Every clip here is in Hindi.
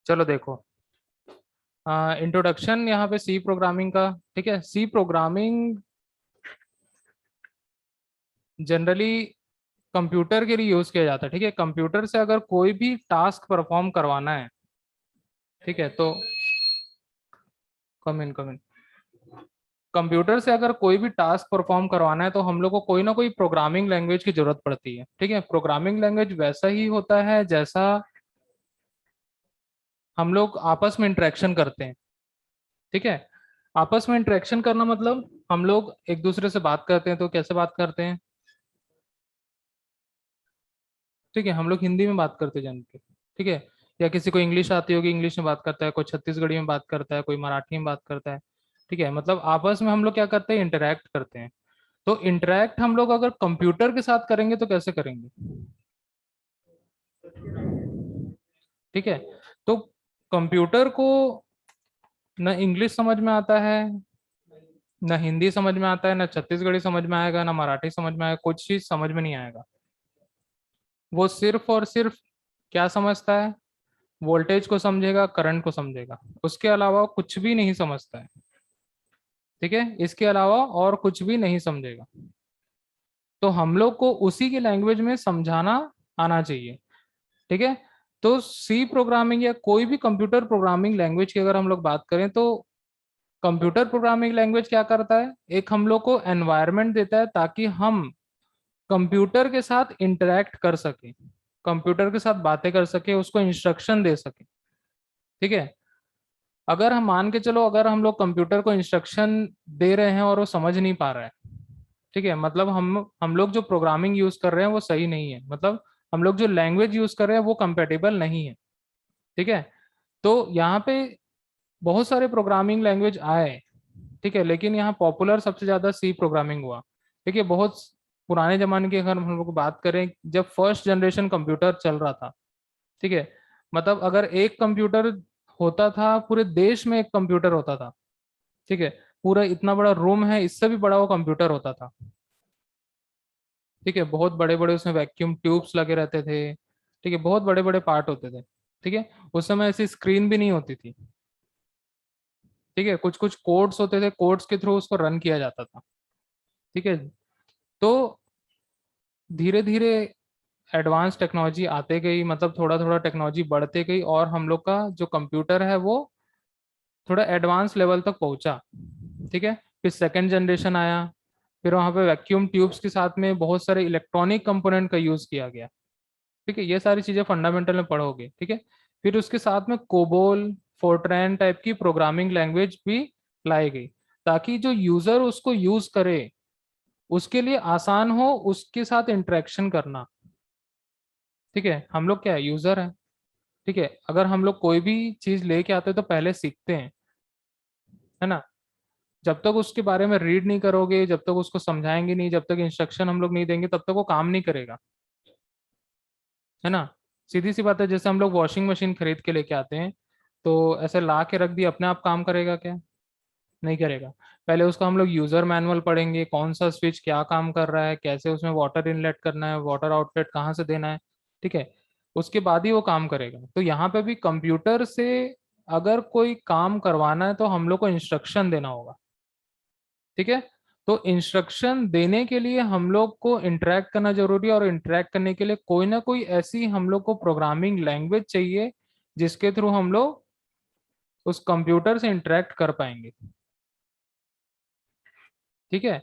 चलो देखो, इंट्रोडक्शन यहाँ पे सी प्रोग्रामिंग का। ठीक है, सी प्रोग्रामिंग जनरली कंप्यूटर के लिए यूज किया जाता है। ठीक है, कंप्यूटर से अगर कोई भी टास्क परफॉर्म करवाना है, ठीक है, तो कम इन कंप्यूटर से अगर कोई भी टास्क परफॉर्म करवाना है तो हम लोग को कोई ना कोई प्रोग्रामिंग लैंग्वेज की जरूरत पड़ती है। ठीक है, प्रोग्रामिंग लैंग्वेज वैसा ही होता है जैसा हम लोग आपस में इंटरेक्शन करते हैं। ठीक है, आपस में इंटरेक्शन करना मतलब हम लोग एक दूसरे से बात करते हैं तो कैसे बात करते हैं। ठीक है, हम लोग हिंदी में बात करते जान के। ठीक है, या किसी को इंग्लिश आती होगी, इंग्लिश में बात करता है, कोई छत्तीसगढ़ी में बात करता है, कोई मराठी में बात करता है। ठीक है, मतलब आपस में हम लोग क्या करते हैं, इंटरेक्ट करते हैं। तो इंटरेक्ट हम लोग अगर कंप्यूटर के साथ करेंगे तो कैसे करेंगे। ठीक है, तो कंप्यूटर को न इंग्लिश समझ में आता है, न हिंदी समझ में आता है, न छत्तीसगढ़ी समझ में आएगा, न मराठी समझ में आएगा, कुछ चीज समझ में नहीं आएगा। वो सिर्फ और सिर्फ क्या समझता है, वोल्टेज को समझेगा, करंट को समझेगा, उसके अलावा कुछ भी नहीं समझता है। ठीक है, इसके अलावा और कुछ भी नहीं समझेगा। तो हम लोग को उसी की लैंग्वेज में समझाना आना चाहिए। ठीक है, तो सी प्रोग्रामिंग या कोई भी कंप्यूटर प्रोग्रामिंग लैंग्वेज की अगर हम लोग बात करें तो कंप्यूटर प्रोग्रामिंग लैंग्वेज क्या करता है, एक हम लोग को एनवायरनमेंट देता है ताकि हम कंप्यूटर के साथ इंटरेक्ट कर सके, कंप्यूटर के साथ बातें कर सके, उसको इंस्ट्रक्शन दे सके। ठीक है, अगर हम मान के चलो, अगर हम लोग कंप्यूटर को इंस्ट्रक्शन दे रहे हैं और वो समझ नहीं पा रहा है, ठीक है, मतलब हम लोग जो प्रोग्रामिंग यूज कर रहे हैं वो सही नहीं है, मतलब हम लोग जो लैंग्वेज यूज कर रहे हैं वो कंपेटेबल नहीं है। ठीक है, तो यहाँ पे बहुत सारे प्रोग्रामिंग लैंग्वेज आए। ठीक है, लेकिन यहाँ पॉपुलर सबसे ज्यादा सी प्रोग्रामिंग हुआ। ठीक है, बहुत पुराने जमाने की अगर हम लोग बात करें, जब फर्स्ट जनरेशन कंप्यूटर चल रहा था, ठीक है, मतलब अगर एक कंप्यूटर होता था, पूरे देश में एक कंप्यूटर होता था। ठीक है, पूरा इतना बड़ा रूम है, इससे भी बड़ा वो कंप्यूटर होता था। ठीक है, बहुत बड़े बड़े उसमें वैक्यूम ट्यूब्स लगे रहते थे। ठीक है, बहुत बड़े बड़े पार्ट होते थे। ठीक है, उस समय ऐसी स्क्रीन भी नहीं होती थी। ठीक है, कुछ कुछ कोड्स होते थे, कोड्स के थ्रू उसको रन किया जाता था। ठीक है, तो धीरे धीरे एडवांस टेक्नोलॉजी आते गई, मतलब थोड़ा थोड़ा टेक्नोलॉजी बढ़ते गई और हम लोग का जो कंप्यूटर है वो थोड़ा एडवांस लेवल तक पहुंचा। ठीक है, फिर सेकंड जनरेशन आया, फिर वहां पे वैक्यूम ट्यूब्स के साथ में बहुत सारे इलेक्ट्रॉनिक कंपोनेंट का यूज किया गया। ठीक है, ये सारी चीजें फंडामेंटल में पढ़ोगे। ठीक है, फिर उसके साथ में कोबोल, फोर्ट्रैन टाइप की प्रोग्रामिंग लैंग्वेज भी लाई गई, ताकि जो यूजर उसको यूज करे उसके लिए आसान हो उसके साथ इंटरेक्शन करना। ठीक है, हम लोग क्या है, यूजर है। ठीक है, अगर हम लोग कोई भी चीज लेके आते हैं तो पहले सीखते हैं, है ना। जब तक उसके बारे में रीड नहीं करोगे, जब तक उसको समझाएंगे नहीं, जब तक इंस्ट्रक्शन हम लोग नहीं देंगे, तब तक वो काम नहीं करेगा, है ना। सीधी सी बात है, जैसे हम लोग वॉशिंग मशीन खरीद के लेके आते हैं, तो ऐसे ला के रख दिया, अपने आप काम करेगा क्या, नहीं करेगा। पहले उसका हम लोग यूजर मैनुअल पढ़ेंगे, कौन सा स्विच क्या काम कर रहा है, कैसे उसमें वाटर इनलेट करना है, वाटर आउटलेट कहाँ से देना है। ठीक है, उसके बाद ही वो काम करेगा। तो यहाँ पे भी कंप्यूटर से अगर कोई काम करवाना है तो हम लोग को इंस्ट्रक्शन देना होगा। ठीक है, तो इंस्ट्रक्शन देने के लिए हम लोग को इंटरेक्ट करना जरूरी है, और इंटरेक्ट करने के लिए कोई ना कोई ऐसी हम लोग को प्रोग्रामिंग लैंग्वेज चाहिए जिसके थ्रू हम लोग उस कंप्यूटर से इंटरेक्ट कर पाएंगे। ठीक है,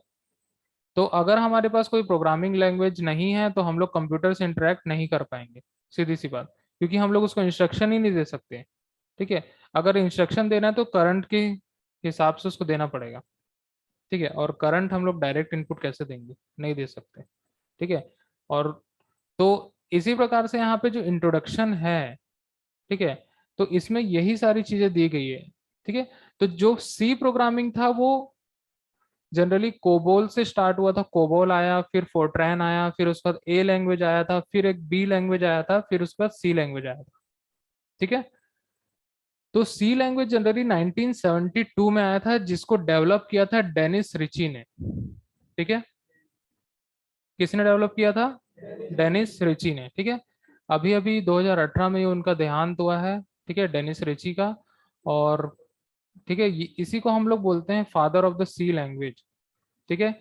तो अगर हमारे पास कोई प्रोग्रामिंग लैंग्वेज नहीं है तो हम लोग कंप्यूटर से इंटरेक्ट नहीं कर पाएंगे, सीधी सी बात, क्योंकि हम लोग उसको इंस्ट्रक्शन ही नहीं दे सकते। ठीक है, अगर इंस्ट्रक्शन देना है तो करंट के हिसाब से उसको देना पड़ेगा। ठीक है, और करंट हम लोग डायरेक्ट इनपुट कैसे देंगे, नहीं दे सकते। ठीक है, और तो इसी प्रकार से यहाँ पे जो इंट्रोडक्शन है, ठीक है, तो इसमें यही सारी चीजें दी गई है। ठीक है, तो जो सी प्रोग्रामिंग था वो जनरली कोबोल से स्टार्ट हुआ था, कोबोल आया, फिर फोर्ट्रैन आया, फिर उसके बाद ए लैंग्वेज आया था, फिर एक बी लैंग्वेज आया था, फिर उसके बाद सी लैंग्वेज आया था। ठीक है, तो सी लैंग्वेज जनरली 1972 में आया था, जिसको डेवलप किया था डेनिस रिची ने। ठीक है, किसने डेवलप किया था, डेनिस रिची ने। ठीक है, अभी अभी 2018 में ही उनका देहांत हुआ है। ठीक है, डेनिस रिची का। और ठीक है, इसी को हम लोग बोलते हैं father of the C language. ठीक है,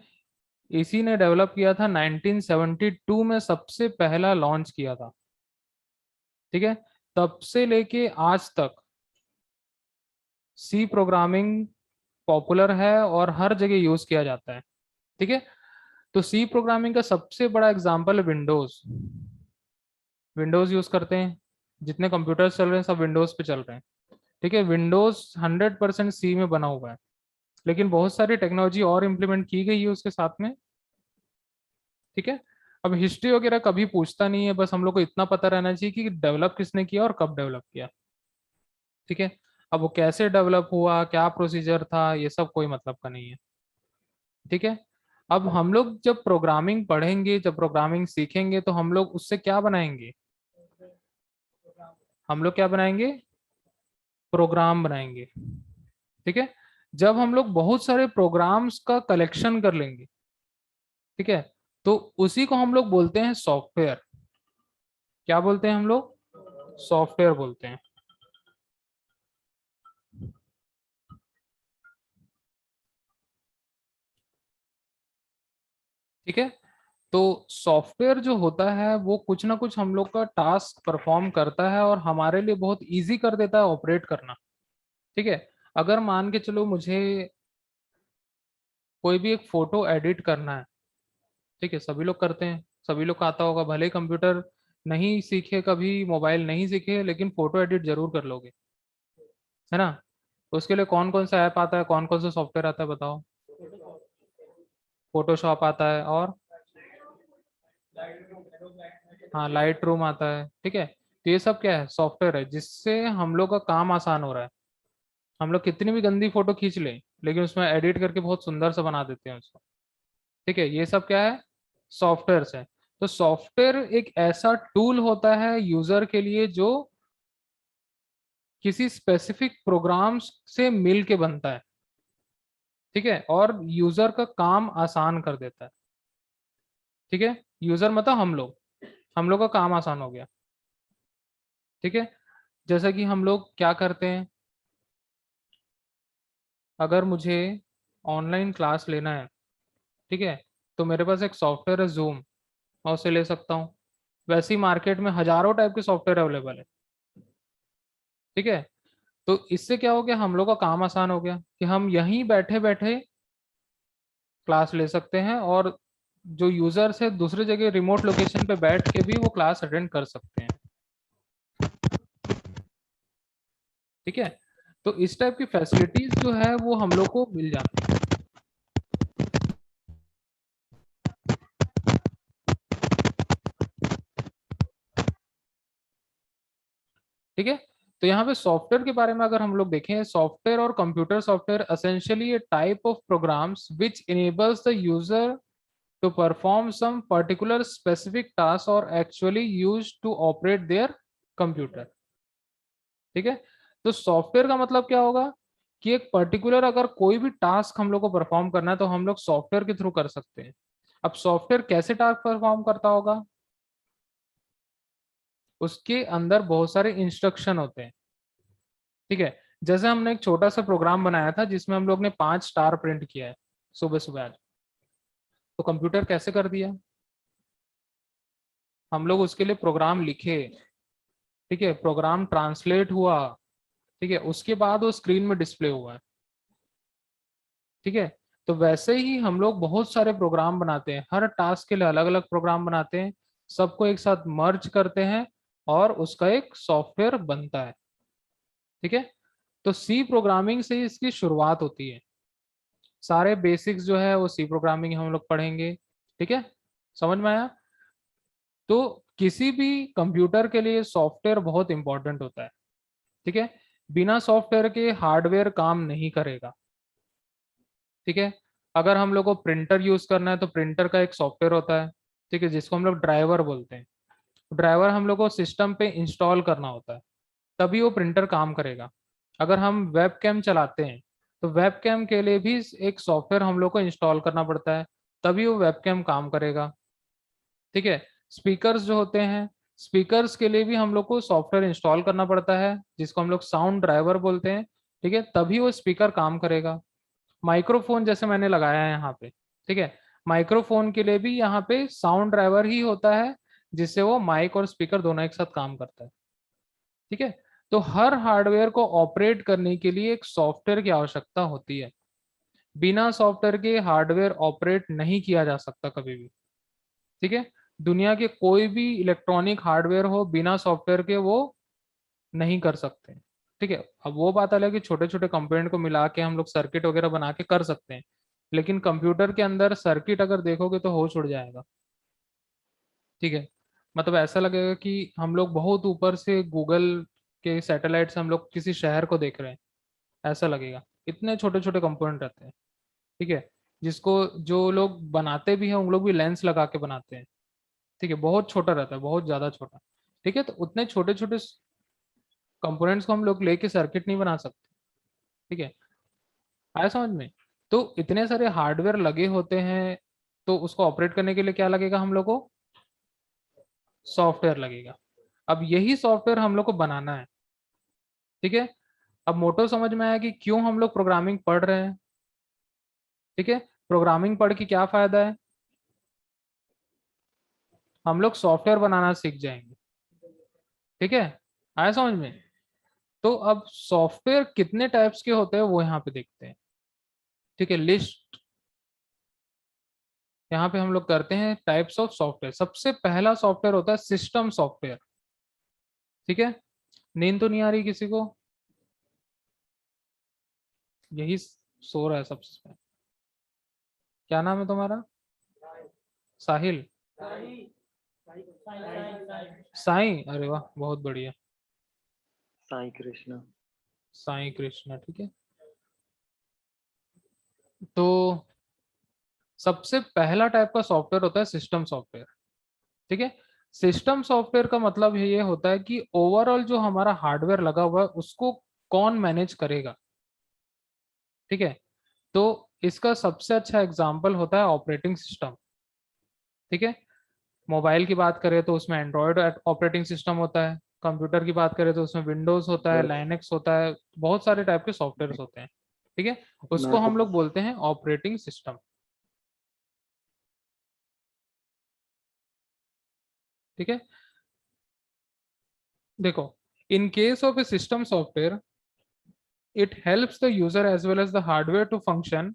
इसी ने डेवलप किया था, 1972 में सबसे पहला लॉन्च किया था। ठीक है, तब से लेके आज तक सी प्रोग्रामिंग पॉपुलर है और हर जगह यूज किया जाता है। ठीक है, तो सी प्रोग्रामिंग का सबसे बड़ा एग्जांपल है विंडोज। विंडोज यूज करते हैं, जितने कंप्यूटर्स चल रहे हैं सब विंडोज पे चल रहे हैं। ठीक है, विंडोज 100% सी में बना हुआ है, लेकिन बहुत सारी टेक्नोलॉजी और इम्प्लीमेंट की गई है उसके साथ में। ठीक है, अब हिस्ट्री वगैरह कभी पूछता नहीं है, बस हम लोग को इतना पता रहना चाहिए कि डेवलप किसने किया और कब डेवलप किया। ठीक है, अब वो कैसे डेवलप हुआ, क्या प्रोसीजर था, ये सब कोई मतलब का नहीं है। ठीक है, अब हम लोग जब प्रोग्रामिंग पढ़ेंगे, जब प्रोग्रामिंग सीखेंगे, तो हम लोग उससे क्या बनाएंगे? हम लोग क्या बनाएंगे? प्रोग्राम बनाएंगे। ठीक है, जब हम लोग बहुत सारे प्रोग्राम्स का कलेक्शन कर लेंगे, ठीक है, तो उसी को हम लोग बोलते हैं सॉफ्टवेयर। क्या बोलते हैं हम लोग? सॉफ्टवेयर बोलते हैं। ठीक है, तो सॉफ्टवेयर जो होता है वो कुछ ना कुछ हम लोग का टास्क परफॉर्म करता है और हमारे लिए बहुत इजी कर देता है ऑपरेट करना। ठीक है, अगर मान के चलो मुझे कोई भी एक फोटो एडिट करना है, ठीक है, सभी लोग करते हैं, सभी लोग को आता होगा, भले कंप्यूटर नहीं सीखे, कभी मोबाइल नहीं सीखे, लेकिन फोटो एडिट जरूर कर लोगे, है ना? तो उसके लिए कौन कौन सा ऐप आता है, कौन कौन सा सॉफ्टवेयर आता है, बताओ। फोटोशॉप आता है, और हाँ, लाइट रूम आता है। ठीक है, तो ये सब क्या है? सॉफ्टवेयर है, जिससे हम लोग का काम आसान हो रहा है। हम लोग कितनी भी गंदी फोटो खींच लें, लेकिन उसमें एडिट करके बहुत सुंदर सा बना देते हैं उसको। ठीक है, ये सब क्या है? सॉफ्टवेयर है। तो सॉफ्टवेयर एक ऐसा टूल होता है यूजर के लिए जो किसी स्पेसिफिक प्रोग्राम्स से मिल के बनता है। ठीक है, और यूजर का काम आसान कर देता है। ठीक है, यूजर मतलब हम लोग का काम आसान हो गया। ठीक है, जैसा कि हम लोग क्या करते हैं, अगर मुझे ऑनलाइन क्लास लेना है, ठीक है, तो मेरे पास एक सॉफ्टवेयर है जूम, मैं उसे ले सकता हूँ। वैसे ही मार्केट में हजारों टाइप के सॉफ्टवेयर अवेलेबल है। ठीक है, तो इससे क्या हो गया, हम लोग का काम आसान हो गया कि हम यहीं बैठे बैठे क्लास ले सकते हैं, और जो यूजर्स है दूसरी जगह रिमोट लोकेशन पे बैठ के भी वो क्लास अटेंड कर सकते हैं। ठीक है, तो इस टाइप की फैसिलिटीज जो है वो हम लोग को मिल जाती है। ठीक है, तो यहाँ पे सॉफ्टवेयर के बारे में अगर हम लोग देखें, सॉफ्टवेयर और computer software essentially a type of programs which enables the user to perform some particular specific task or actually used to operate their computer। ठीक है, तो सॉफ्टवेयर का मतलब क्या होगा कि एक पर्टिकुलर अगर कोई भी टास्क हम लोग को परफॉर्म करना है तो हम लोग सॉफ्टवेयर के थ्रू कर सकते हैं। अब सॉफ्टवेयर कैसे टास्क परफॉर्म करता होगा? उसके अंदर बहुत सारे इंस्ट्रक्शन होते हैं। ठीक है, जैसे हमने एक छोटा सा प्रोग्राम बनाया था जिसमें हम लोग ने 5 स्टार प्रिंट किया है सुबह सुबह आज। तो कंप्यूटर कैसे कर दिया? हम लोग उसके लिए प्रोग्राम लिखे, ठीक है, प्रोग्राम ट्रांसलेट हुआ, ठीक है, उसके बाद वो स्क्रीन में डिस्प्ले हुआ है। ठीक है, तो वैसे ही हम लोग बहुत सारे प्रोग्राम बनाते हैं, हर टास्क के लिए अलग अलग प्रोग्राम बनाते हैं, सबको एक साथ मर्ज करते हैं और उसका एक सॉफ्टवेयर बनता है। ठीक है, तो सी प्रोग्रामिंग से ही इसकी शुरुआत होती है। सारे बेसिक्स जो है वो सी प्रोग्रामिंग हम लोग पढ़ेंगे। ठीक है, समझ में आया? तो किसी भी कंप्यूटर के लिए सॉफ्टवेयर बहुत इंपॉर्टेंट होता है। ठीक है, बिना सॉफ्टवेयर के हार्डवेयर काम नहीं करेगा। ठीक है, अगर हम लोग को प्रिंटर यूज करना है तो प्रिंटर का एक सॉफ्टवेयर होता है, ठीक है, जिसको हम लोग ड्राइवर बोलते हैं। ड्राइवर हम लोग को सिस्टम पे इंस्टॉल करना होता है, तभी वो प्रिंटर काम करेगा। अगर हम वेब कैम चलाते हैं तो वेब कैम के लिए भी एक सॉफ्टवेयर हम लोग को इंस्टॉल करना पड़ता है, तभी वो वेब कैम काम करेगा। ठीक है, स्पीकर्स जो होते हैं स्पीकर्स के लिए भी हम लोग को सॉफ्टवेयर इंस्टॉल करना पड़ता है जिसको हम लोग साउंड ड्राइवर बोलते हैं, ठीक है, तभी वो स्पीकर काम करेगा। माइक्रोफोन जैसे मैंने लगाया है यहाँ पे, ठीक है, माइक्रोफोन के लिए भी यहाँ पे साउंड ड्राइवर ही होता है जिससे वो माइक और स्पीकर दोनों एक साथ काम करता है, ठीक है। तो हर हार्डवेयर को ऑपरेट करने के लिए एक सॉफ्टवेयर की आवश्यकता होती है। बिना सॉफ्टवेयर के हार्डवेयर ऑपरेट नहीं किया जा सकता कभी भी, ठीक है। दुनिया के कोई भी इलेक्ट्रॉनिक हार्डवेयर हो बिना सॉफ्टवेयर के वो नहीं कर सकते, ठीक है। अब वो बात अलग है कि छोटे छोटे कंपोनेंट को मिला के हम लोग सर्किट वगैरह बना के कर सकते हैं, लेकिन कंप्यूटर के अंदर सर्किट अगर देखोगे तो होश उड़ जाएगा, ठीक है। मतलब ऐसा लगेगा कि हम लोग बहुत ऊपर से गूगल के सैटेलाइट से हम लोग किसी शहर को देख रहे हैं, ऐसा लगेगा। इतने छोटे छोटे कंपोनेंट रहते हैं, ठीक है, जिसको जो लोग बनाते भी हैं उन लोग भी लेंस लगा के बनाते हैं, ठीक है, बहुत छोटा रहता है, बहुत ज्यादा छोटा, ठीक है। तो उतने छोटे छोटे कंपोनेंट्स को हम लोग लेके सर्किट नहीं बना सकते, ठीक है। आया समझ में? तो इतने सारे हार्डवेयर लगे होते हैं, तो उसको ऑपरेट करने के लिए क्या लगेगा हम लोग को? सॉफ्टवेयर लगेगा। अब यही सॉफ्टवेयर हम लोग को बनाना है, ठीक है। अब मोटो समझ में आया कि क्यों हम लोग प्रोग्रामिंग पढ़ रहे हैं, ठीक है। प्रोग्रामिंग पढ़ के क्या फायदा है? हम लोग सॉफ्टवेयर बनाना सीख जाएंगे, ठीक है। आया समझ में? तो अब सॉफ्टवेयर कितने टाइप्स के होते हैं वो यहाँ पे देखते हैं, ठीक है। लिस्ट यहाँ पे हम लोग करते हैं टाइप्स ऑफ सॉफ्टवेयर। सबसे पहला सॉफ्टवेयर होता है सिस्टम सॉफ्टवेयर, ठीक है। नींद तो नहीं आ रही किसी को? यही सो रहा है सबसे पहले। क्या नाम है तुम्हारा? साहिल? साईं? अरे वाह, बहुत बढ़िया। साई कृष्णा। साईं कृष्णा, ठीक है। तो सबसे पहला टाइप का सॉफ्टवेयर होता है सिस्टम सॉफ्टवेयर, ठीक है। सिस्टम सॉफ्टवेयर का मतलब ये होता है कि ओवरऑल जो हमारा हार्डवेयर लगा हुआ है उसको कौन मैनेज करेगा, ठीक है। तो इसका सबसे अच्छा एग्जांपल होता है ऑपरेटिंग सिस्टम, ठीक है। मोबाइल की बात करें तो उसमें एंड्रॉयड ऑपरेटिंग सिस्टम होता है, कंप्यूटर की बात करें तो उसमें विंडोज होता है, सर लाइनेक्स होता है, बहुत सारे टाइप के सॉफ्टवेयर होते हैं, ठीक है। उसको मैं हम कुछ लोग बोलते हैं ऑपरेटिंग सिस्टम, ठीक है। देखो, in case of A system software it helps the user as well as the hardware to function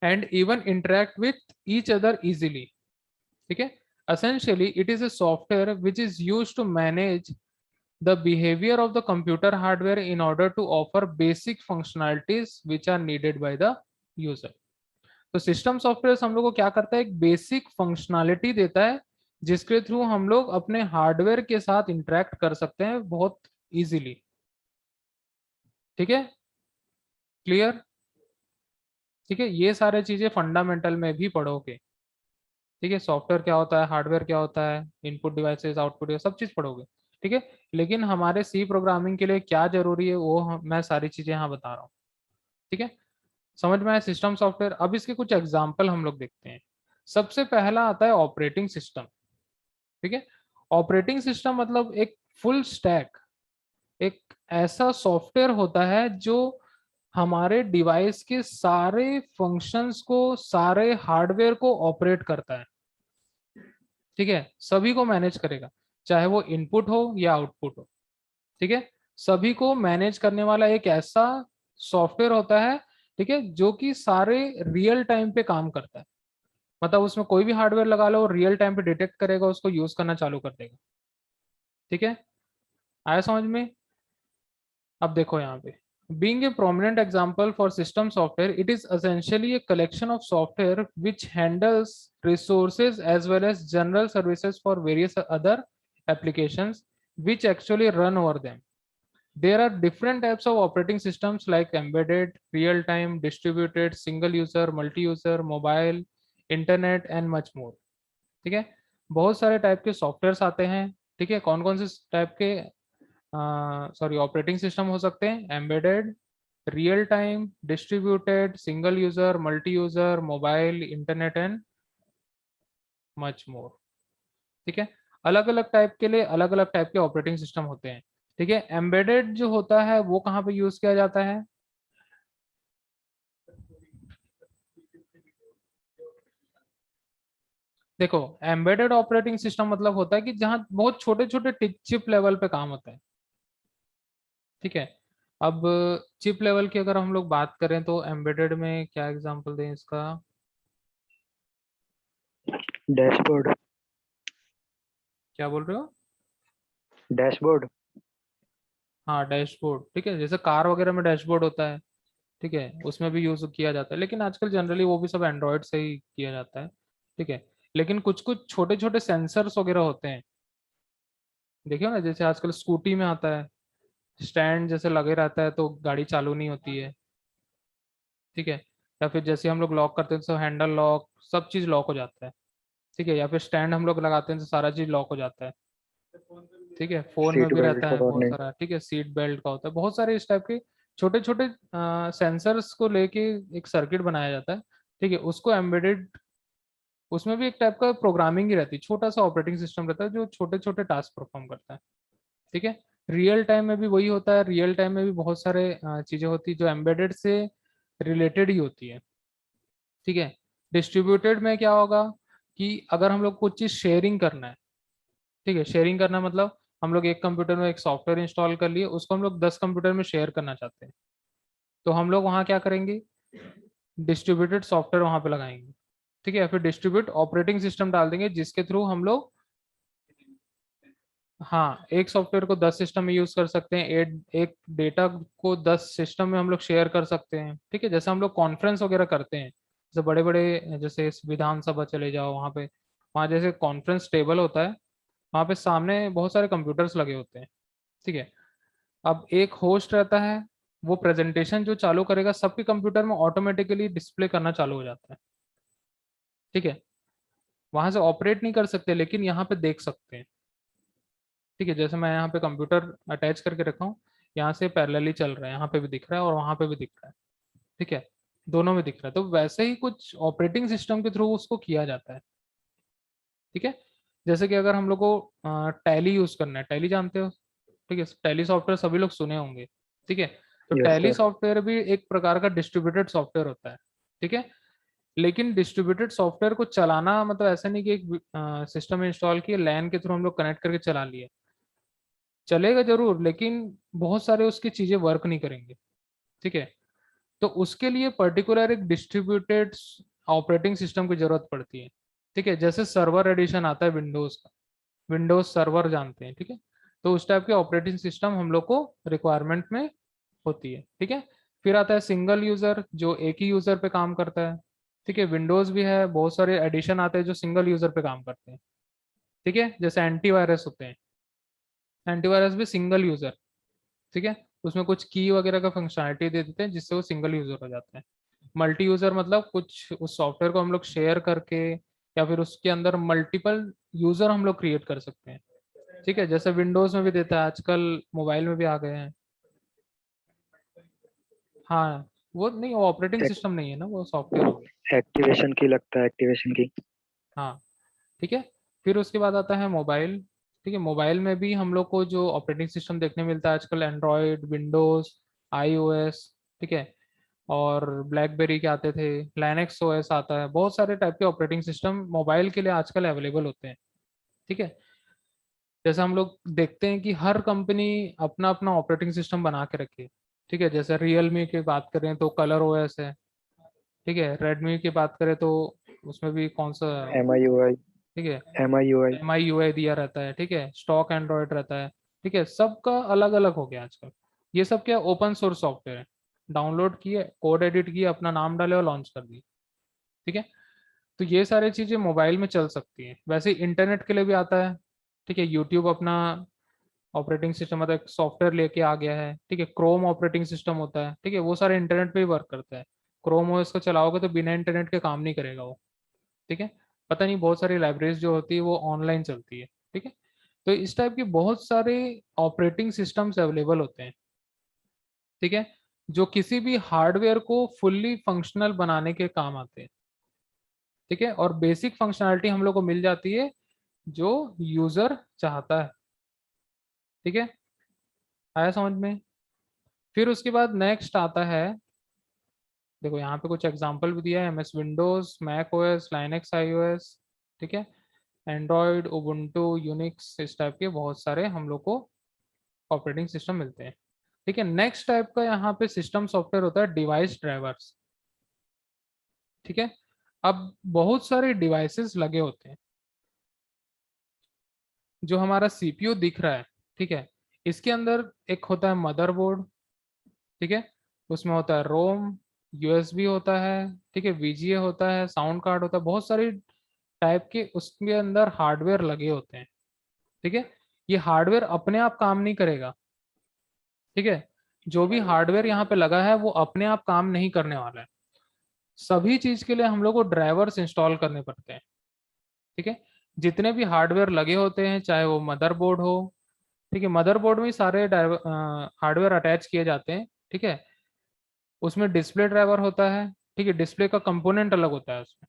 and even interact with each other easily, ठीक है। essentially it is a software which is used to manage the behavior of the computer hardware in order to offer basic functionalities which are needed by the user। तो सिस्टम सॉफ्टवेयर हम लोग को क्या करता है? एक बेसिक फंक्शनैलिटी देता है जिसके थ्रू हम लोग अपने हार्डवेयर के साथ इंटरेक्ट कर सकते हैं बहुत इजीली, ठीक है। क्लियर? ठीक है, ये सारे चीजें फंडामेंटल में भी पढ़ोगे, ठीक है। सॉफ्टवेयर क्या होता है, हार्डवेयर क्या होता है, इनपुट डिवाइसेस, आउटपुट डिवाइस, सब चीज पढ़ोगे, ठीक है। लेकिन हमारे सी प्रोग्रामिंग के लिए क्या जरूरी है वो मैं सारी चीजें यहाँ बता रहा हूँ, ठीक है। समझ में आया सिस्टम सॉफ्टवेयर? अब इसके कुछ एग्जाम्पल हम लोग देखते हैं। सबसे पहला आता है ऑपरेटिंग सिस्टम, ठीक है। ऑपरेटिंग सिस्टम मतलब एक फुल स्टैक, एक ऐसा सॉफ्टवेयर होता है जो हमारे डिवाइस के सारे फंक्शंस को, सारे हार्डवेयर को ऑपरेट करता है, ठीक है। सभी को मैनेज करेगा, चाहे वो इनपुट हो या आउटपुट हो, ठीक है। सभी को मैनेज करने वाला एक ऐसा सॉफ्टवेयर होता है, ठीक है, जो कि सारे रियल टाइम पे काम करता है। मतलब उसमें कोई भी हार्डवेयर लगा लो, रियल टाइम पे डिटेक्ट करेगा, उसको यूज करना चालू कर देगा, ठीक है। आया समझ में? अब देखो यहाँ पे, being a prominent example for system software, it is essentially a collection of software which handles resources as well as general services for various other applications which actually run over them. There are different types of operating systems like embedded, real-time, distributed, single user, multi-user, mobile, internet and much more, ठीक है। बहुत सारे टाइप के सॉफ्टवेयर्स आते हैं, ठीक है। कौन कौन से टाइप के सॉरी ऑपरेटिंग सिस्टम हो सकते हैं? Embedded, real time, distributed, single user, multi user, mobile, internet and much more, ठीक है। अलग अलग टाइप के लिए अलग अलग टाइप के ऑपरेटिंग सिस्टम होते हैं। ठीक है, एम्बेडेड जो होता है वो कहाँ पे यूज किया जाता है? देखो, एम्बेडेड ऑपरेटिंग सिस्टम मतलब होता है कि जहाँ बहुत छोटे छोटे चिप लेवल पे काम होता है। ठीक है, अब चिप लेवल की अगर हम लोग बात करें तो एम्बेडेड में क्या एग्जांपल दें इसका? डैशबोर्ड। क्या बोल रहे हो? डैशबोर्ड। हाँ, डैशबोर्ड। ठीक है, जैसे कार वगैरह में डैशबोर्ड होता है। ठीक है, उसमें भी यूज किया जाता है, लेकिन आजकल जनरली वो भी सब एंड्रॉयड से ही किया जाता है। ठीक है, लेकिन कुछ कुछ छोटे छोटे सेंसर्स वगैरह होते हैं। देखियो ना, जैसे आजकल स्कूटी में आता है, स्टैंड जैसे लगे रहता है तो गाड़ी चालू नहीं होती है। ठीक है, या फिर जैसे हम लोग लॉक करते हैं तो हैंडल लॉक, सब चीज लॉक हो जाता है। ठीक है, या फिर स्टैंड हम लोग लगाते हैं तो सारा चीज लॉक हो जाता है। ठीक है, फोन में सीट भी रहता बेल्ट है बहुत वार्निंग। सारा। ठीक है, सीट बेल्ट का होता है, बहुत सारे इस टाइप के छोटे छोटे सेंसर्स को लेके एक सर्किट बनाया जाता है। ठीक है, उसको एम्बेडेड, उसमें भी एक टाइप का प्रोग्रामिंग ही रहती है, छोटा सा ऑपरेटिंग सिस्टम रहता है जो छोटे छोटे टास्क परफॉर्म करता है। ठीक है, रियल टाइम में भी वही होता है, रियल टाइम में भी बहुत सारे चीजें होती है जो एम्बेडेड से रिलेटेड ही होती है। ठीक है, डिस्ट्रीब्यूटेड में क्या होगा कि अगर हम लोग कुछ चीज शेयरिंग करना है। ठीक है, शेयरिंग करना मतलब हम लोग एक कंप्यूटर में एक सॉफ्टवेयर इंस्टॉल कर लिए, उसको हम लोग 10 कंप्यूटर में शेयर करना चाहते हैं, तो हम लोग वहाँ क्या करेंगे? डिस्ट्रीब्यूटेड सॉफ्टवेयर वहाँ पे लगाएंगे। ठीक है, या फिर डिस्ट्रीब्यूट ऑपरेटिंग सिस्टम डाल देंगे जिसके थ्रू हम लोग, हाँ, एक सॉफ्टवेयर को 10 सिस्टम में यूज कर सकते हैं, एक डेटा को 10 सिस्टम में हम लोग शेयर कर सकते हैं। ठीक है, जैसे हम लोग कॉन्फ्रेंस वगैरह करते हैं, जैसे बड़े बड़े, जैसे इस विधानसभा चले जाओ वहाँ पे, वहाँ जैसे कॉन्फ्रेंस टेबल होता है, वहाँ पे सामने बहुत सारे कंप्यूटर्स लगे होते हैं। ठीक है, अब एक होस्ट रहता है, वो प्रेजेंटेशन जो चालू करेगा सबके कंप्यूटर में ऑटोमेटिकली डिस्प्ले करना चालू हो जाता है। ठीक है, वहां से ऑपरेट नहीं कर सकते लेकिन यहाँ पे देख सकते हैं। ठीक है, जैसे मैं यहाँ पे कंप्यूटर अटैच करके रखा हूँ, यहाँ से पैरेलली चल रहा है, यहाँ पे भी दिख रहा है और वहाँ पे भी दिख रहा है। ठीक है, दोनों में दिख रहा है, तो वैसे ही कुछ ऑपरेटिंग सिस्टम के थ्रू उसको किया जाता है। ठीक है, जैसे कि अगर हम लोग को टैली यूज करना है, टैली जानते हो? ठीक है, टैली सॉफ्टवेयर सभी लोग सुने होंगे। ठीक है, तो यस टैली सर। सॉफ्टवेयर भी एक प्रकार का डिस्ट्रीब्यूटेड सॉफ्टवेयर होता है। ठीक है, लेकिन डिस्ट्रीब्यूटेड सॉफ्टवेयर को चलाना मतलब ऐसा नहीं कि एक सिस्टम इंस्टॉल किए, लैन के थ्रू हम लोग कनेक्ट करके चला लिए, चलेगा जरूर लेकिन बहुत सारे उसकी चीजें वर्क नहीं करेंगे। ठीक है, तो उसके लिए पर्टिकुलर एक डिस्ट्रीब्यूटेड ऑपरेटिंग सिस्टम की जरूरत पड़ती है। ठीक है, जैसे सर्वर एडिशन आता है विंडोज का, विंडोज सर्वर जानते हैं। ठीक है, तो उस टाइप के ऑपरेटिंग सिस्टम हम लोग को रिक्वायरमेंट में होती है। ठीक है, फिर आता है सिंगल यूजर जो एक ही यूजर पे काम करता है। ठीक है, विंडोज भी है, बहुत सारे एडिशन आते हैं जो सिंगल यूजर पे काम करते हैं। ठीक है, जैसे एंटीवायरस होते हैं, एंटीवायरस भी सिंगल यूजर। ठीक है, उसमें कुछ की वगैरह का फंक्शनैलिटी दे देते हैं जिससे वो सिंगल यूजर हो जाते हैं। मल्टी यूजर मतलब कुछ उस सॉफ्टवेयर को हम लोग शेयर करके या फिर उसके अंदर मल्टीपल यूजर हम लोग क्रिएट कर सकते हैं। ठीक है, जैसे विंडोज में भी देता है, आजकल मोबाइल में भी आ गए हैं। हाँ, वो नहीं, वो ऑपरेटिंग सिस्टम नहीं है ना, वो सॉफ्टवेयर हो गया। एक्टिवेशन की लगता है, एक्टिवेशन की। हाँ, ठीक है, फिर उसके बाद आता है मोबाइल। ठीक है, मोबाइल में भी हम लोग को जो ऑपरेटिंग सिस्टम देखने मिलता है आजकल, एंड्रॉयड, विंडोज, आईओएस। ठीक है, और ब्लैकबेरी के आते थे, लाइनेक्स ओएस आता है, बहुत सारे टाइप के ऑपरेटिंग सिस्टम मोबाइल के लिए आजकल अवेलेबल होते हैं। ठीक है, जैसे हम लोग देखते हैं कि हर कंपनी अपना अपना ऑपरेटिंग सिस्टम बना के रखी है। ठीक है, जैसे रियलमी की बात करें तो कलर ओएस है। ठीक है, रेडमी की बात करें तो उसमें भी कौन सा, MIUI। ठीक है, MIUI। MIUI दिया रहता है। ठीक है, स्टॉक एंड्रॉयड रहता है। ठीक है, सबका अलग अलग हो गया आजकल। ये सब क्या, ओपन सोर्स सॉफ्टवेयर है, डाउनलोड किए, कोड एडिट किए, अपना नाम डाले और लॉन्च कर दिए। ठीक है, तो ये सारी चीजें मोबाइल में चल सकती हैं। वैसे इंटरनेट के लिए भी आता है। ठीक है, यूट्यूब अपना ऑपरेटिंग सिस्टम मतलब एक सॉफ्टवेयर लेके आ गया है। ठीक है, क्रोम ऑपरेटिंग सिस्टम होता है। ठीक है, वो सारे इंटरनेट पे ही वर्क करता है। क्रोम ओएस को चलाओगे तो बिना इंटरनेट के काम नहीं करेगा वो। ठीक है, पता नहीं, बहुत सारी लाइब्रेरीज जो होती है वो ऑनलाइन चलती है। ठीक है, तो इस टाइप के बहुत सारे ऑपरेटिंग सिस्टम्स अवेलेबल होते हैं। ठीक है, जो किसी भी हार्डवेयर को फुल्ली फंक्शनल बनाने के काम आते हैं। ठीक है, और बेसिक फंक्शनैलिटी हम लोग को मिल जाती है जो यूजर चाहता है। ठीक है, आया समझ में? फिर उसके बाद नेक्स्ट आता है, देखो यहाँ पे कुछ एग्जांपल भी दिया है, MS Windows, Mac OS, Linux iOS, ठीक है, एंड्रॉयड, उबुंटू, यूनिक्स, इस टाइप के बहुत सारे हम लोग को ऑपरेटिंग सिस्टम मिलते हैं। ठीक है, नेक्स्ट टाइप का यहाँ पे सिस्टम सॉफ्टवेयर होता है डिवाइस ड्राइवर्स। ठीक है, अब बहुत सारे डिवाइसेस लगे होते हैं, जो हमारा सीपीयू दिख रहा है, ठीक है, इसके अंदर एक होता है मदरबोर्ड, ठीक है, उसमें होता है रोम, यूएसबी होता है, ठीक है, वीजीए होता है, साउंड कार्ड होता है, बहुत सारी टाइप के उसके अंदर हार्डवेयर लगे होते हैं। ठीक है, ये हार्डवेयर अपने आप काम नहीं करेगा। ठीक है, जो भी हार्डवेयर यहाँ पे लगा है वो अपने आप काम नहीं करने वाला है, सभी चीज के लिए हम लोग को ड्राइवर्स इंस्टॉल करने पड़ते हैं। ठीक है, जितने भी हार्डवेयर लगे होते हैं, चाहे वो मदरबोर्ड हो, ठीक है, मदरबोर्ड में ही सारे हार्डवेयर अटैच किए जाते हैं। ठीक है, उसमें डिस्प्ले ड्राइवर होता है, ठीक है, डिस्प्ले का कंपोनेंट अलग होता है उसमें।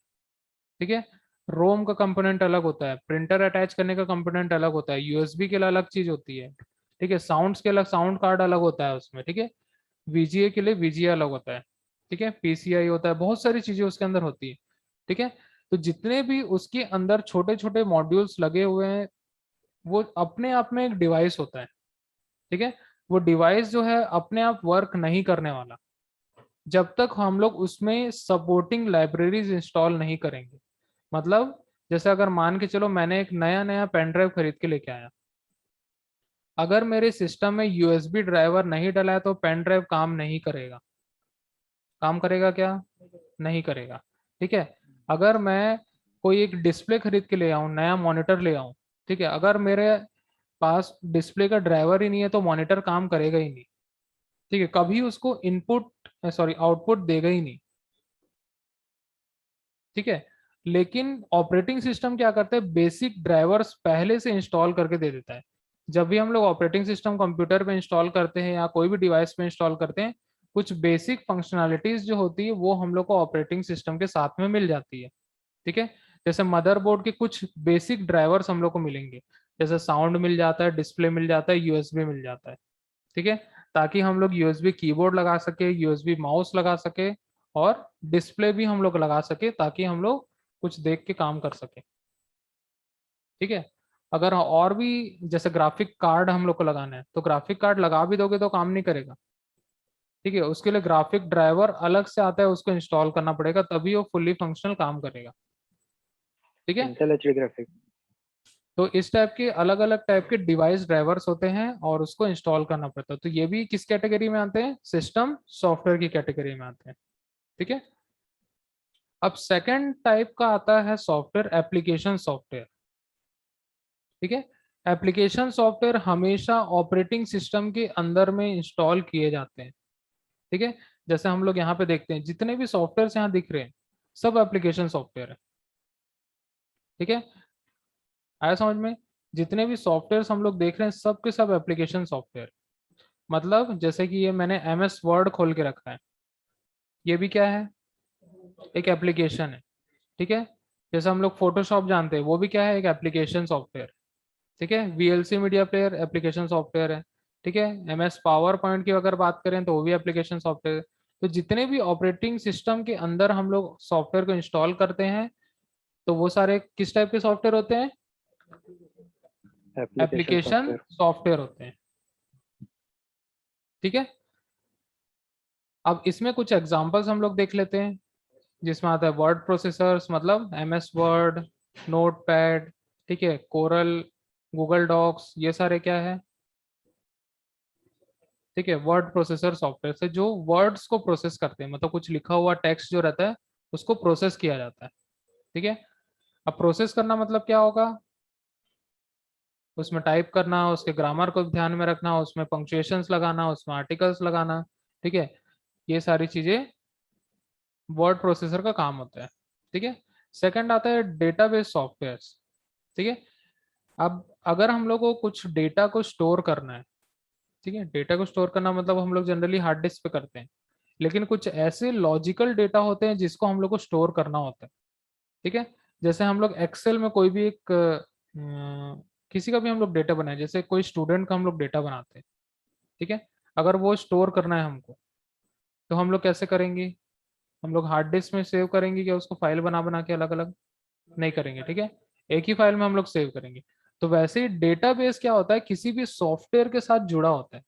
ठीक है, रोम का कंपोनेंट अलग होता है, प्रिंटर अटैच करने का कंपोनेंट अलग होता है, यूएसबी के लिए अलग चीज होती है। ठीक है, साउंड्स के अलग साउंड कार्ड अलग होता है उसमें। ठीक है, वीजीए के लिए वीजीए अलग होता है। ठीक है, पीसीआई होता है, बहुत सारी चीजें उसके अंदर होती है। ठीक है, तो जितने भी उसके अंदर छोटे छोटे मॉड्यूल्स लगे हुए हैं, वो अपने आप में एक डिवाइस होता है। ठीक है, वो डिवाइस जो है अपने आप वर्क नहीं करने वाला जब तक हम लोग उसमें सपोर्टिंग लाइब्रेरीज इंस्टॉल नहीं करेंगे। मतलब जैसे अगर मान के चलो मैंने एक नया नया पेन ड्राइव खरीद के लेके आया, अगर मेरे सिस्टम में यूएसबी ड्राइवर नहीं डला है तो पेन ड्राइव काम नहीं करेगा। काम करेगा क्या? नहीं करेगा। ठीक है, अगर मैं कोई एक डिस्प्ले खरीद के ले आऊं, नया मॉनिटर ले आऊं, ठीक है, अगर मेरे पास डिस्प्ले का ड्राइवर ही नहीं है तो मॉनिटर काम करेगा ही नहीं। ठीक है, कभी उसको इनपुट सॉरी आउटपुट देगा ही नहीं। ठीक है, लेकिन ऑपरेटिंग सिस्टम क्या करते हैं, बेसिक ड्राइवर्स पहले से इंस्टॉल करके दे देता है। जब भी हम लोग ऑपरेटिंग सिस्टम कंप्यूटर पे इंस्टॉल करते हैं या कोई भी डिवाइस पे इंस्टॉल करते हैं, कुछ बेसिक फंक्शनैलिटीज जो होती है वो हम लोग को ऑपरेटिंग सिस्टम के साथ में मिल जाती है। ठीक है, जैसे मदरबोर्ड के कुछ बेसिक ड्राइवर्स हम लोग को मिलेंगे, जैसे साउंड मिल जाता है, डिस्प्ले मिल जाता है, यूएसबी मिल जाता है। ठीक है, ताकि हम लोग यूएसबी कीबोर्ड लगा सके, यूएसबी माउस लगा सके, और डिस्प्ले भी हम लोग लगा सके ताकि हम लोग कुछ देख के काम कर सके। ठीक है, अगर और भी जैसे ग्राफिक कार्ड हम लोग को लगाना है तो ग्राफिक कार्ड लगा भी दोगे तो काम नहीं करेगा। ठीक है, उसके लिए ग्राफिक ड्राइवर अलग से आता है, उसको इंस्टॉल करना पड़ेगा तभी वो फुल्ली फंक्शनल काम करेगा। ठीक है, इंटेल एचडी ग्राफिक। तो इस टाइप के अलग अलग टाइप के डिवाइस ड्राइवर्स होते हैं और उसको इंस्टॉल करना पड़ता है। तो ये भी किस कैटेगरी में आते हैं? सिस्टम सॉफ्टवेयर की कैटेगरी में आते हैं। ठीक है, अब सेकंड टाइप का आता है सॉफ्टवेयर एप्लीकेशन सॉफ्टवेयर। ठीक है, एप्लीकेशन सॉफ्टवेयर हमेशा ऑपरेटिंग सिस्टम के अंदर में इंस्टॉल किए जाते हैं। ठीक है, जैसे हम लोग यहाँ पे देखते हैं जितने भी सॉफ्टवेयर यहाँ दिख रहे हैं सब एप्लीकेशन सॉफ्टवेयर है। ठीक है, आया समझ में? जितने भी सॉफ्टवेयर हम लोग देख रहे हैं सब के सब एप्लीकेशन सॉफ्टवेयर। मतलब जैसे कि ये मैंने एमएस वर्ड खोल के रखा है, ये भी क्या है? एक एप्लीकेशन है। ठीक है, जैसे हम लोग फोटोशॉप जानते हैं वो भी क्या है? एक एप्लीकेशन सॉफ्टवेयर। ठीक है, VLC media player application software है। ठीक है, एमएस पावर पॉइंट की अगर बात करें तो वो भी एप्लीकेशन सॉफ्टवेयर है। तो जितने भी ऑपरेटिंग सिस्टम के अंदर हम लोग सॉफ्टवेयर को इंस्टॉल करते हैं तो वो सारे किस टाइप के सॉफ्टवेयर होते हैं? Application application software. सॉफ्टवेयर होते हैं। ठीक है, अब इसमें कुछ एग्जांपल्स हम लोग देख लेते हैं, जिसमें आता है वर्ड प्रोसेसर्स, मतलब एमएस वर्ड, नोटपैड, ठीक है, कोरल, गूगल डॉक्स, ये सारे क्या है? ठीक है, वर्ड प्रोसेसर सॉफ्टवेयर से जो वर्ड्स को प्रोसेस करते हैं, मतलब कुछ लिखा हुआ टेक्स्ट जो रहता है उसको प्रोसेस किया जाता है। ठीक है, अब प्रोसेस करना मतलब क्या होगा? उसमें टाइप करना, उसके ग्रामर को ध्यान में रखना, उसमें पंक्चुएशंस लगाना, उसमें आर्टिकल्स लगाना। ठीक है, ये सारी चीजें वर्ड प्रोसेसर का काम होता है। ठीक है, सेकंड आता है डेटाबेस सॉफ्टवेयर। ठीक है, अब अगर हम लोग को कुछ डेटा को स्टोर करना है, ठीक है, डेटा को स्टोर करना मतलब हम लोग जनरली हार्ड डिस्क पे करते हैं, लेकिन कुछ ऐसे लॉजिकल डेटा होते हैं जिसको हम लोग को स्टोर करना होता है। ठीक है, जैसे हम लोग एक्सेल में कोई भी एक किसी का भी हम लोग डेटा बनाए, जैसे कोई स्टूडेंट का हम लोग डेटा बनाते हैं, ठीक है, अगर वो स्टोर करना है हमको, तो हम लोग कैसे करेंगे? हम लोग हार्ड डिस्क में सेव करेंगे क्या उसको, फाइल बना बना के अलग अलग? नहीं करेंगे, ठीक है, एक ही फाइल में हम लोग सेव करेंगे। तो वैसे ही डेटाबेस क्या होता है, किसी भी सॉफ्टवेयर के साथ जुड़ा होता है,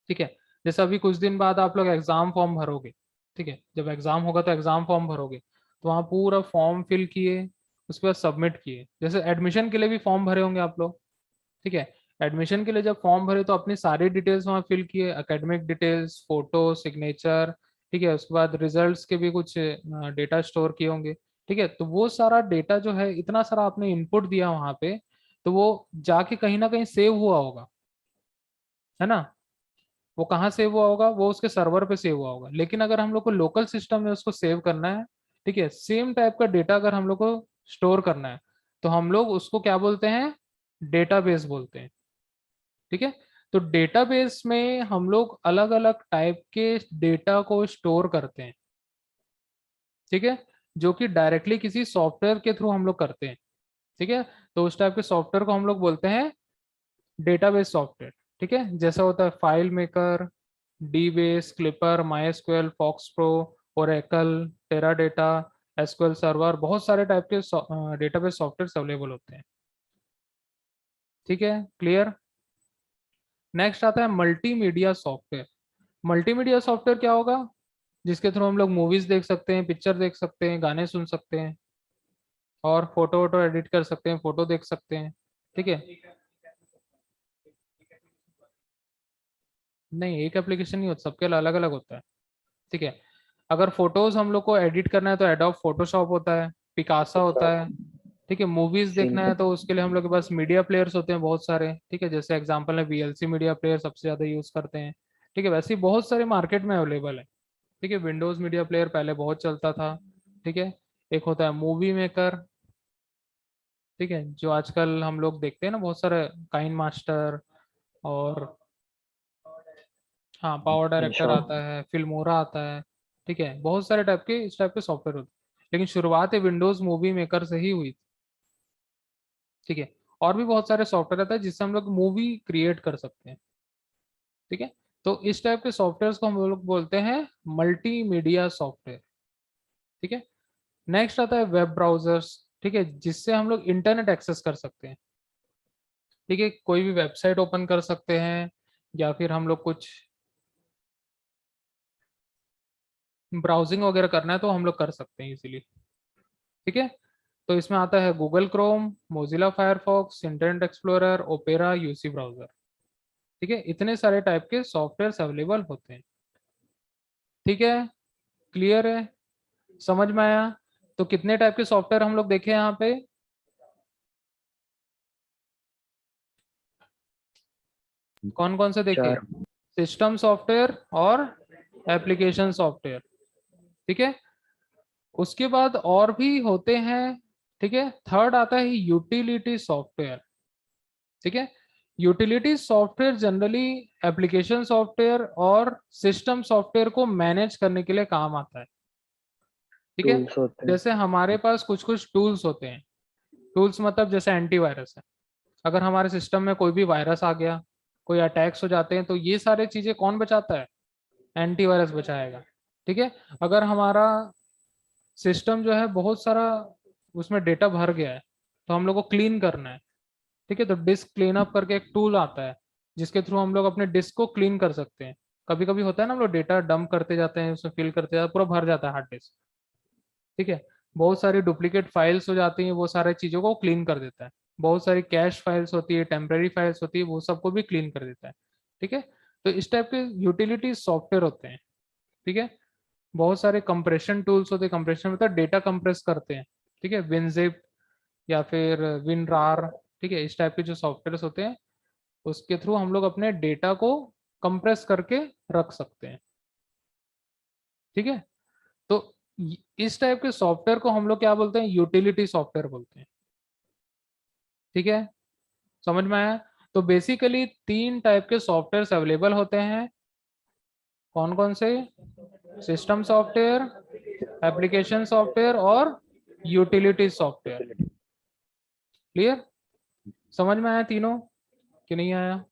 ठीक है। जैसे अभी कुछ दिन बाद आप लोग एग्जाम फॉर्म भरोगे, ठीक है, जब एग्जाम होगा तो एग्जाम फॉर्म भरोगे, तो वहाँ पूरा फॉर्म फिल किए, उसके बाद सबमिट किए। जैसे एडमिशन के लिए भी फॉर्म भरे होंगे आप लोग, ठीक है, एडमिशन के लिए जब फॉर्म भरे तो अपनी सारी डिटेल्स वहाँ फिल किए, एकेडमिक डिटेल्स, फोटो, सिग्नेचर, ठीक है, उसके बाद रिजल्ट्स के भी कुछ डेटा स्टोर किए होंगे, ठीक है। तो वो सारा डेटा जो है, इतना सारा आपने इनपुट दिया वहाँ पे, तो वो जाके कहीं ना कहीं सेव हुआ होगा, है ना। वो कहाँ सेव हुआ होगा, वो उसके सर्वर पे सेव हुआ होगा। लेकिन अगर हम लोग को लोकल सिस्टम में उसको सेव करना है, ठीक है, सेम टाइप का डेटा अगर हम लोग को स्टोर करना है, तो हम लोग उसको क्या बोलते हैं, डेटाबेस बोलते हैं, ठीक है। तो डेटाबेस में हम लोग अलग अलग टाइप के डेटा को स्टोर करते हैं, ठीक है, जो कि डायरेक्टली किसी सॉफ्टवेयर के थ्रू हम लोग करते हैं, ठीक है। तो उस टाइप के सॉफ्टवेयर को हम लोग बोलते हैं डेटाबेस सॉफ्टवेयर, ठीक है। जैसा होता है file maker, dBase, Clipper, my FoxPro, Oracle, Teradata, SQL server, बहुत सारे टाइप के डेटाबेस सॉफ्टवेयर अवेलेबल होते हैं, ठीक है, क्लियर। नेक्स्ट आता है मल्टीमीडिया सॉफ्टवेयर। मल्टीमीडिया सॉफ्टवेयर क्या होगा, जिसके थ्रू हम लोग मूवीज देख सकते हैं, पिक्चर देख सकते हैं, गाने सुन सकते हैं, और फोटो वोटो एडिट कर सकते हैं, फोटो देख सकते हैं, ठीक है। नहीं, एक एप्लीकेशन नहीं होता, सबके अलग अलग होता है, ठीक है। अगर फोटोज हम लोग को एडिट करना है तो एडोब फोटोशॉप होता है, पिकासा होता है, ठीक है। मूवीज देखना है सीन तो उसके लिए हम लोग के पास मीडिया प्लेयर्स होते हैं बहुत सारे, ठीक है, जैसे एग्जांपल है वीएलसी मीडिया प्लेयर सबसे ज्यादा यूज करते हैं, ठीक है। वैसे ही बहुत सारे मार्केट में अवेलेबल है, ठीक है। विंडोज मीडिया प्लेयर पहले बहुत चलता था, ठीक है। एक होता है मूवी मेकर, ठीक है, जो आजकल हम लोग देखते हैं ना, बहुत सारे काइन मास्टर, और हाँ, पावर इन डायरेक्टर शॉर्ट। आता है, फिल्मोरा आता है, ठीक है, बहुत सारे टाइप के इस टाइप के सॉफ्टवेयर होते हैं। लेकिन शुरुआत विंडोज मूवी मेकर से ही हुई, ठीक है। और भी बहुत सारे सॉफ्टवेयर आता है जिससे हम लोग मूवी क्रिएट कर सकते हैं, ठीक है। तो इस टाइप के सॉफ्टवेयर को हम लोग बोलते हैं मल्टीमीडिया सॉफ्टवेयर, ठीक है। नेक्स्ट आता है वेब ब्राउजर्स, ठीक है, जिससे हम लोग इंटरनेट एक्सेस कर सकते हैं, ठीक है, कोई भी वेबसाइट ओपन कर सकते हैं, या फिर हम लोग कुछ ब्राउजिंग वगैरह करना है तो हम लोग कर सकते हैं इजीली, ठीक है। तो इसमें आता है Google Chrome, Mozilla Firefox, internet explorer, opera, UC browser, ठीक है। इतने सारे टाइप के सॉफ्टवेयर अवेलेबल होते हैं, ठीक है, क्लियर है, समझ में आया। तो कितने टाइप के सॉफ्टवेयर हम लोग देखे यहाँ पे, कौन कौन से देखे? चार। सिस्टम सॉफ्टवेयर और एप्लीकेशन सॉफ्टवेयर, ठीक है। उसके बाद और भी होते हैं, ठीक है। थर्ड आता है यूटिलिटी सॉफ्टवेयर, ठीक है। Utility software generally application software और सिस्टम सॉफ्टवेयर को मैनेज करने के लिए काम आता है, ठीक है। टूल्स होते हैं। जैसे हमारे पास कुछ कुछ टूल्स होते हैं, टूल्स मतलब जैसे एंटीवायरस है, अगर हमारे सिस्टम में कोई भी वायरस आ गया, कोई अटैक्स हो जाते हैं, तो ये सारे चीजें कौन बचाता है? एंटीवायरस बचाएगा, ठीक है। अगर हमारा सिस्टम जो है बहुत सारा उसमें डेटा भर गया है, तो हम लोग को क्लीन करना है, ठीक है। तो डिस्क क्लीन अप करके एक टूल आता है, जिसके थ्रू हम लोग अपने डिस्क को क्लीन कर सकते हैं। कभी कभी होता है ना, हम लोग डेटा डंप करते जाते हैं, उसमें फिल करते जाते हैं, पूरा भर जाता है हार्ड डिस्क, ठीक है। बहुत सारी डुप्लीकेट फाइल्स हो जाती हैं, वो सारी चीज़ों को क्लीन कर देता है। बहुत सारी कैश फाइल्स होती है, टेम्पररी फाइल्स होती है, वो सबको भी क्लीन कर देता है, ठीक है। तो इस टाइप के यूटिलिटी सॉफ्टवेयर होते हैं, ठीक है। बहुत सारे कंप्रेशन टूल्स होते हैं, कंप्रेशन मतलब डेटा कंप्रेस करते हैं, ठीक है, विनजिप या फिर विनरार, ठीक है। इस टाइप के जो सॉफ्टवेयर होते हैं, उसके थ्रू हम लोग अपने डेटा को कंप्रेस करके रख सकते हैं, ठीक है। तो इस टाइप के सॉफ्टवेयर को हम लोग क्या बोलते हैं, यूटिलिटी सॉफ्टवेयर बोलते हैं, ठीक है, समझ में आया। तो बेसिकली तीन टाइप के सॉफ्टवेयर अवेलेबल होते हैं, कौन कौन से? सिस्टम सॉफ्टवेयर, एप्लीकेशन सॉफ्टवेयर और यूटिलिटी सॉफ्टवेयर, क्लियर? समझ में आया तीनों कि नहीं आया?